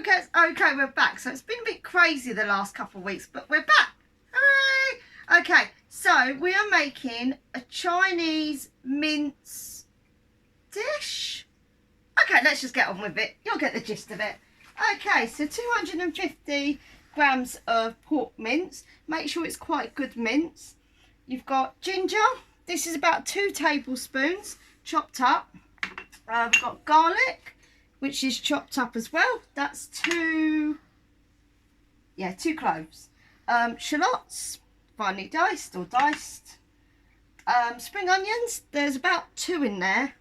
Okay, we're back. So it's been a bit crazy the last couple of weeks, but we're back. Hooray! Okay, so we are making a Chinese mince dish. Okay, let's just get on with it. You'll get the gist of it. Okay, so 250 grams of pork mince. Make sure it's quite good mince. You've got ginger. This is about 2 tablespoons chopped up. I've got garlic, which is chopped up as well. That's 2 cloves. Shallots, finely diced or diced. Spring onions, there's about 2 in there.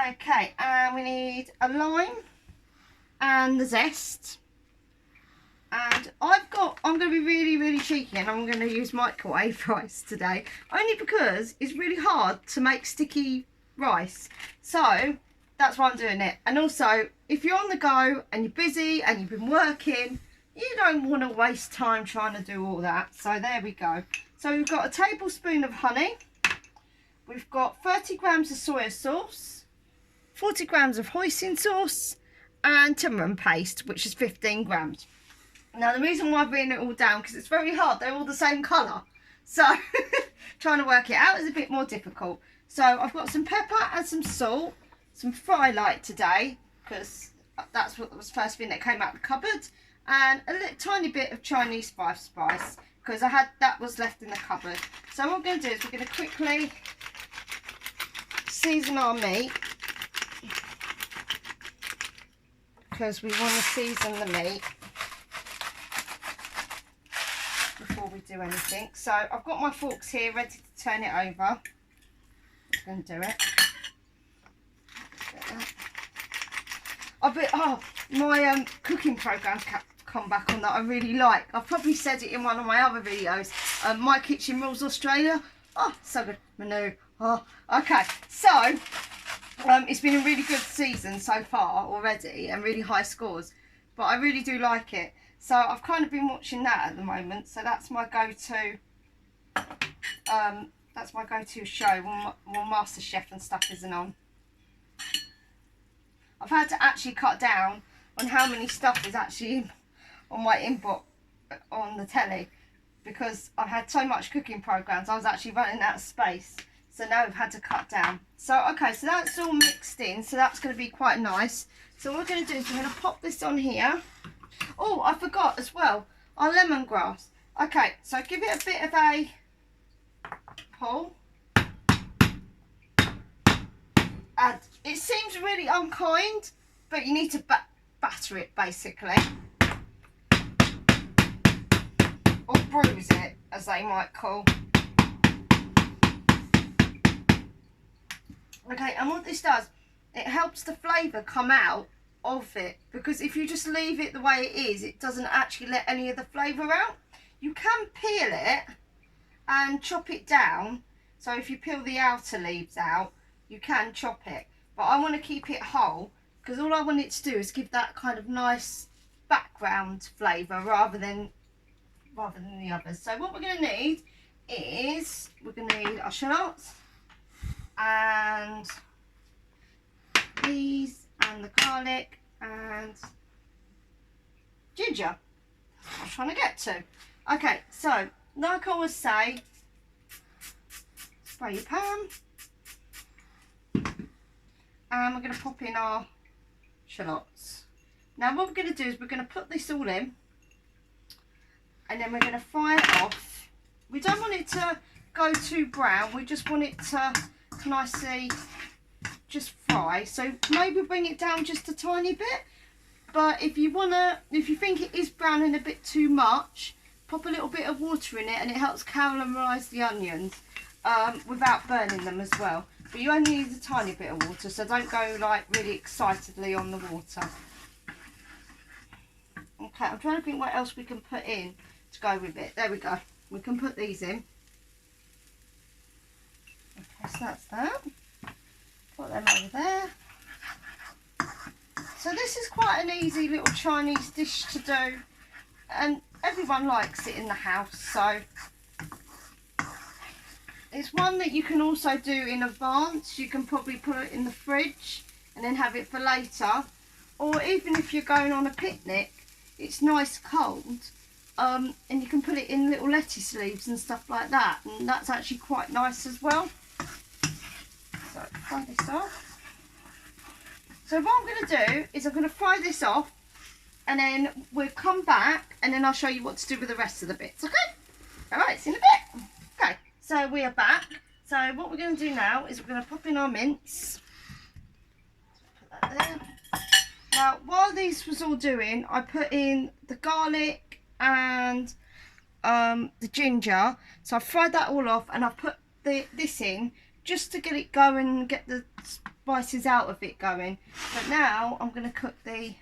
Okay, and we need a lime and the zest. And I'm going to be really cheeky, and I'm going to use microwave rice today, only because it's really hard to make sticky rice. So that's why I'm doing it. And also, if you're on the go and you're busy and you've been working, you don't want to waste time trying to do all that. So there we go. So we've got a tablespoon of honey. We've got 30 grams of soya sauce, 40 grams of hoisin sauce, and tamarind paste, which is 15 grams. Now, the reason why I've written it all down, because it's very hard. They're all the same colour. So trying to work it out is a bit more difficult. So I've got some pepper and some salt. Some fry light today, because that's what was the first thing that came out of the cupboard, and a little tiny bit of Chinese spice, because that was left in the cupboard. So what we're going to do is we're going to quickly season our meat, because we want to season the meat before we do anything. So I've got my forks here ready to turn it over. I'm going to do it. My cooking program's come back on that I really like. I've probably said it in one of my other videos. My Kitchen Rules Australia. Oh, so good. Manu. Oh, okay. So, it's been a really good season so far already, and really high scores. But I really do like it. So I've kind of been watching that at the moment. So that's my go-to. That's my go-to show when MasterChef and stuff isn't on. I've had to actually cut down on how many stuff is actually on my inbox on the telly, because I had so much cooking programs. I was actually running out of space, so now we've had to cut down. So okay, so that's all mixed in, so that's going to be quite nice. So what we're going to do is we're going to pop this on here. Oh, I forgot as well, our lemongrass. Okay, so give it a bit of a pull. And it seems really unkind, but you need to batter it basically, or bruise it, as they might call. Okay, and what this does, it helps the flavour come out of it, because if you just leave it the way it is, it doesn't actually let any of the flavour out. You can peel it and chop it down, so if you peel the outer leaves out, you can chop it, but I want to keep it whole, because all I want it to do is give that kind of nice background flavour rather than the others. So what we're going to need is, we're going to need our shallots and these and the garlic and ginger. That's what I'm trying to get to. Okay, so like I always say, spray your pan. And we're going to pop in our shallots. Now what we're going to do is we're going to put this all in, and then we're going to fry it off. We don't want it to go too brown, we just want it to nicely just fry. So maybe bring it down just a tiny bit, but if you think it is browning a bit too much, pop a little bit of water in it, and it helps caramelise the onions without burning them as well. But you only need a tiny bit of water, so don't go like really excitedly on the water. Okay, I'm trying to think what else we can put in to go with it. There we go. We can put these in. Okay, so that's that. Put them over there. So this is quite an easy little Chinese dish to do, and everyone likes it in the house, so it's one that you can also do in advance. You can probably put it in the fridge and then have it for later, or even if you're going on a picnic, it's nice cold, and you can put it in little lettuce leaves and stuff like that, and that's actually quite nice as well. So fry this off. So what I'm going to do is I'm going to fry this off, and then we'll come back and then I'll show you what to do with the rest of the bits, okay? Alright, see you in a bit. Okay, so we are back. So what we're going to do now is we're going to pop in our mince. Put that there. Now, while these was all doing, I put in the garlic and the ginger. So I fried that all off, and I put this in just to get it going and get the spices out of it going. But now I'm going to cook the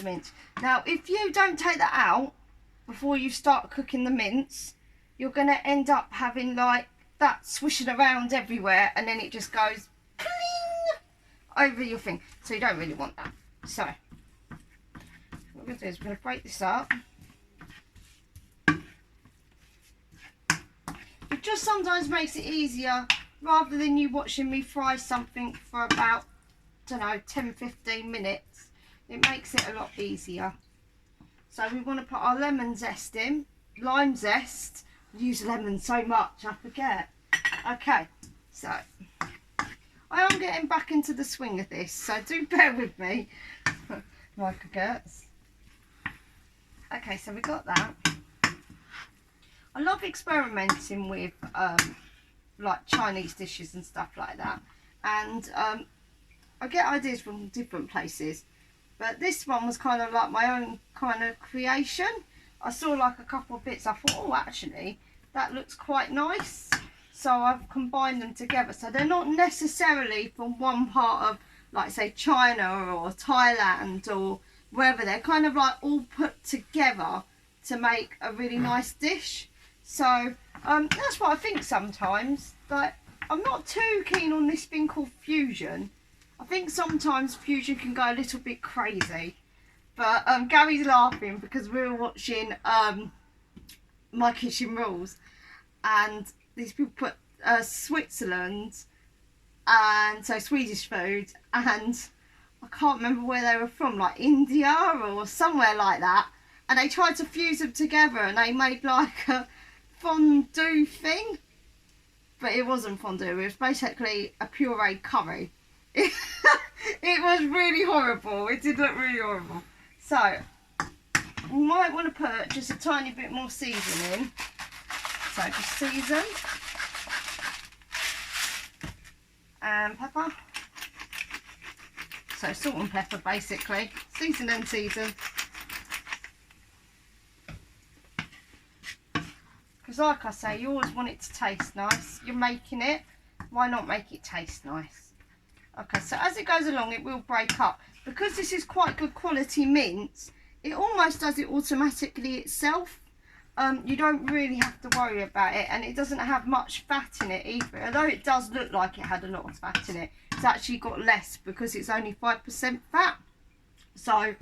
mince. Now, if you don't take that out before you start cooking the mince, you're going to end up having like that swishing around everywhere, and then it just goes pling over your thing. So you don't really want that. So what we're going to do is we're going to break this up. It just sometimes makes it easier rather than you watching me fry something for about, I don't know, 10-15 minutes. It makes it a lot easier. So we want to put our lemon zest in, lime zest. I use lemon so much I forget. Okay, so I am getting back into the swing of this, so do bear with me. Like a gets. Okay, so we got that. I love experimenting with like Chinese dishes and stuff like that, and I get ideas from different places, but this one was kind of like my own kind of creation. I saw like a couple of bits, I thought, oh, actually that looks quite nice, so I've combined them together. So they're not necessarily from one part of, like, say, China or Thailand or wherever. They're kind of like all put together to make a really nice dish. So that's what I think sometimes. Like, I'm not too keen on this thing called fusion. I think sometimes fusion can go a little bit crazy. But Gary's laughing because we were watching My Kitchen Rules, and these people put Switzerland, and so Swedish food, and I can't remember where they were from, like India or somewhere like that, and they tried to fuse them together and they made like a fondue thing, but it wasn't fondue, it was basically a pureed curry. It was really horrible. It did look really horrible. So you might want to put just a tiny bit more seasoning. So just season and pepper. So salt and pepper basically. Season and season. Because like I say, you always want it to taste nice. You're making it, why not make it taste nice? Okay, so as it goes along, it will break up. Because this is quite good quality mince, it almost does it automatically itself. You don't really have to worry about it, and it doesn't have much fat in it either. Although it does look like it had a lot of fat in it, it's actually got less because it's only 5% fat. So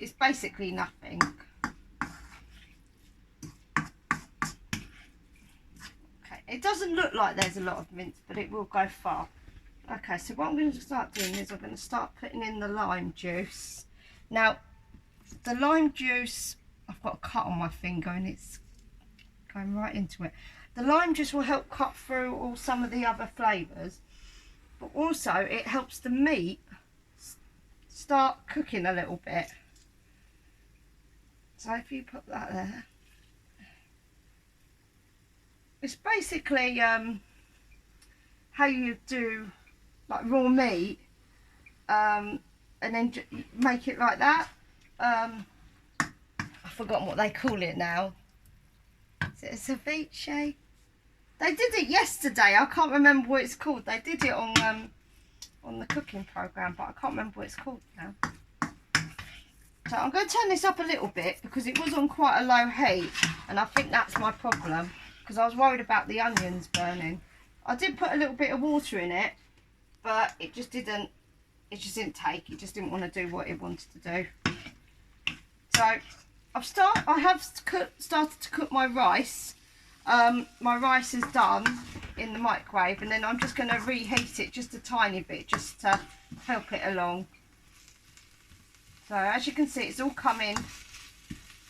it's basically nothing. Okay, it doesn't look like there's a lot of mince, but it will go far. Okay, so what I'm going to start doing is I'm going to start putting in the lime juice. Now, the lime juice, I've got a cut on my finger and it's going right into it. The lime juice will help cut through all some of the other flavours, but also it helps the meat start cooking a little bit. So if you put that there, it's basically how you do like raw meat, and then make it like that. I've forgotten what they call it now. Is it a ceviche? They did it yesterday. I can't remember what it's called. They did it on the cooking program, but I can't remember what it's called now. So I'm going to turn this up a little bit because it was on quite a low heat, and I think that's my problem because I was worried about the onions burning. I did put a little bit of water in it, but it just didn't take. It just didn't want to do what it wanted to do. So I have started to cook my rice. My rice is done, in the microwave, and then I'm just going to reheat it just a tiny bit just to help it along. So as you can see, it's all coming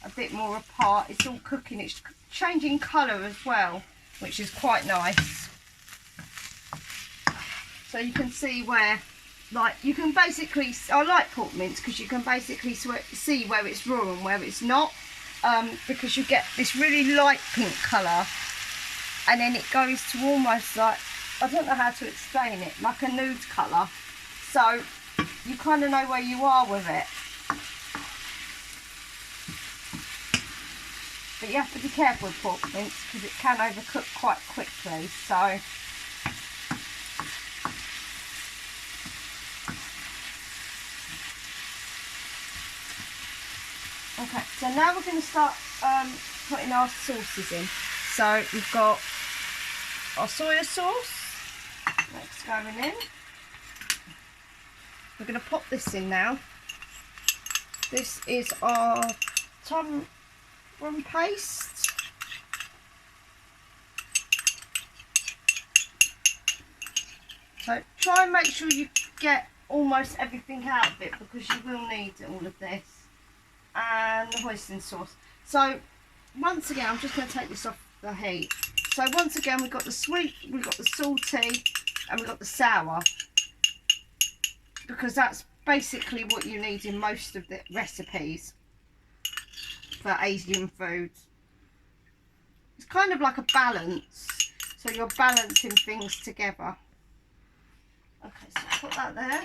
a bit more apart. It's all cooking. It's changing colour as well, which is quite nice. So you can see where, like, you can basically, I like pork mince because you can basically see where it's raw and where it's not, because you get this really light pink colour, and then it goes to almost like, I don't know how to explain it, like a nude colour. So you kind of know where you are with it. But you have to be careful with pork mince because it can overcook quite quickly. So okay, so now we're going to start putting our sauces in. So we've got our soya sauce, that's going in. We're going to pop this in now. This is our tom paste. So try and make sure you get almost everything out of it because you will need all of this. And the hoisin sauce. So once again, I'm just going to take this off the heat. So once again, we've got the sweet, we've got the salty, and we've got the sour, because that's basically what you need in most of the recipes for Asian foods. It's kind of like a balance, so you're balancing things together. Okay, so put that there,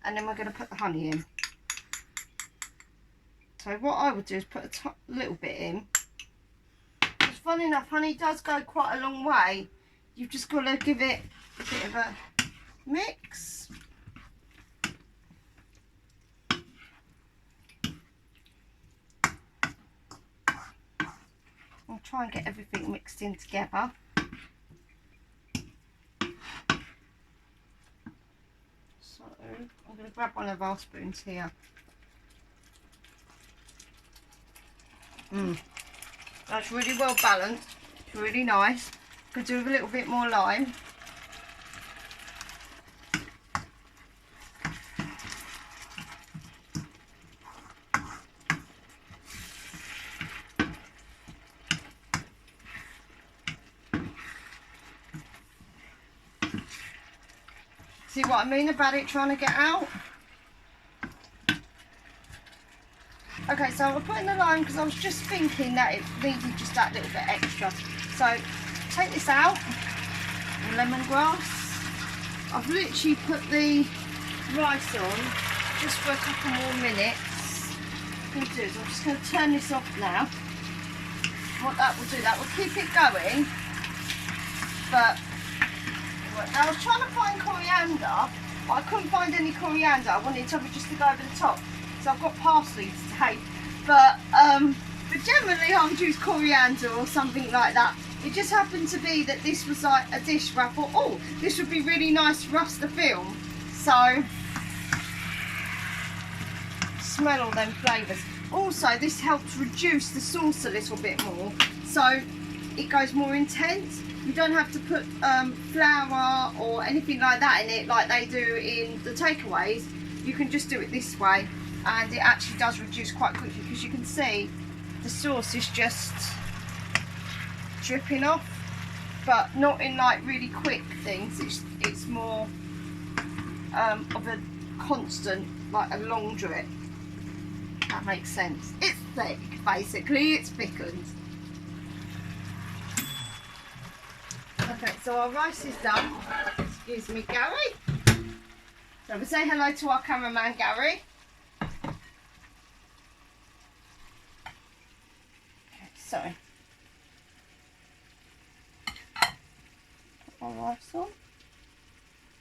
and then we're going to put the honey in. So what I would do is put a little bit in. Because funny enough, honey does go quite a long way. You've just got to give it a bit of a mix. I'll try and get everything mixed in together. So I'm going to grab one of our spoons here. That's really well balanced. It's really nice. Could do with a little bit more lime. See what I mean about it trying to get out? Okay, so I'm putting the lime because I was just thinking that it needed just that little bit extra. So take this out, the lemongrass. I've literally put the rice on just for a couple more minutes. What I'm going to do is I'm just going to turn this off now. What that will do, that will keep it going. But I was trying to find coriander, but I couldn't find any coriander. I wanted something just to go over the top. So I've got parsley today, but generally I would use coriander or something like that. It just happened to be that this was like a dish where I thought, oh, this would be really nice for us to film. So smell all them flavours. Also, this helps reduce the sauce a little bit more, so it goes more intense. You don't have to put flour or anything like that in it like they do in the takeaways. You can just do it this way, and it actually does reduce quite quickly because you can see the sauce is just dripping off, but not in like really quick things. It's more of a constant, like a long drip. That makes sense. It's thick, basically. It's thickened. Okay, so our rice is done. Excuse me, Gary. So we say hello to our cameraman, Gary. Okay, so put our rice on.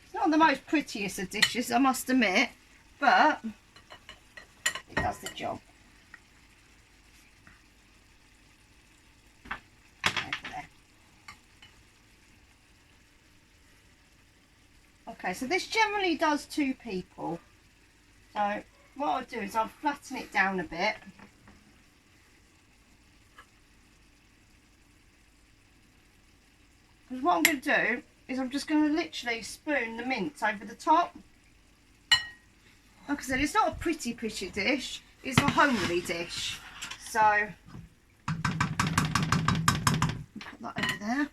It's not the most prettiest of dishes, I must admit, but it does the job. Okay, so this generally does 2 people. So what I'll do is I'll flatten it down a bit. Because what I'm going to do is I'm just going to literally spoon the mince over the top. Like I said, it's not a pretty dish, it's a homely dish. So, put that over there.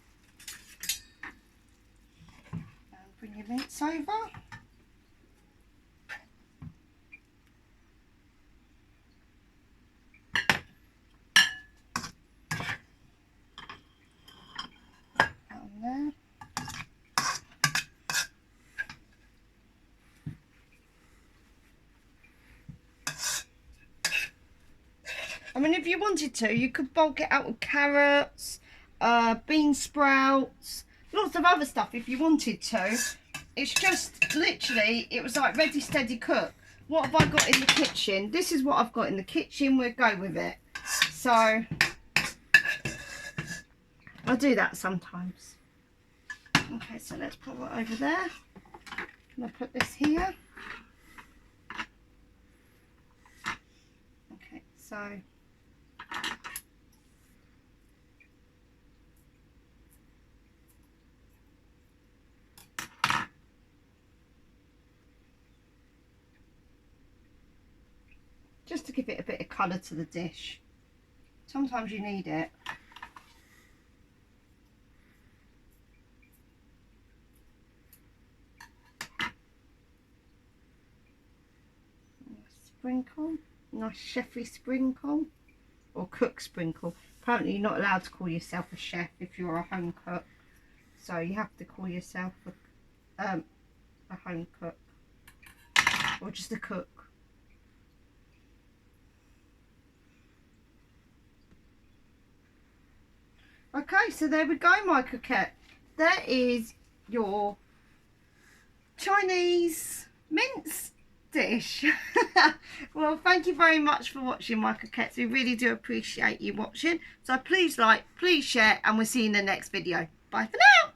And bring your mince over. There. I mean, if you wanted to, you could bulk it out with carrots, bean sprouts, lots of other stuff if you wanted to. It's just literally, it was like ready, steady, cook. What have I got in the kitchen? This is what I've got in the kitchen. We'll go with it. So, I do that sometimes. Okay, so let's put it over there. And I'll put this here. Okay, so just to give it a bit of colour to the dish. Sometimes you need it. Sprinkle, nice chefy sprinkle, or cook sprinkle. Apparently you're not allowed to call yourself a chef if you're a home cook, so you have to call yourself a home cook, or just a cook. Okay, so there we go, my coquette. There is your Chinese mince dish. Well, thank you very much for watching, my coquettes. We really do appreciate you watching. So please like, please share, and we'll see you in the next video. Bye for now.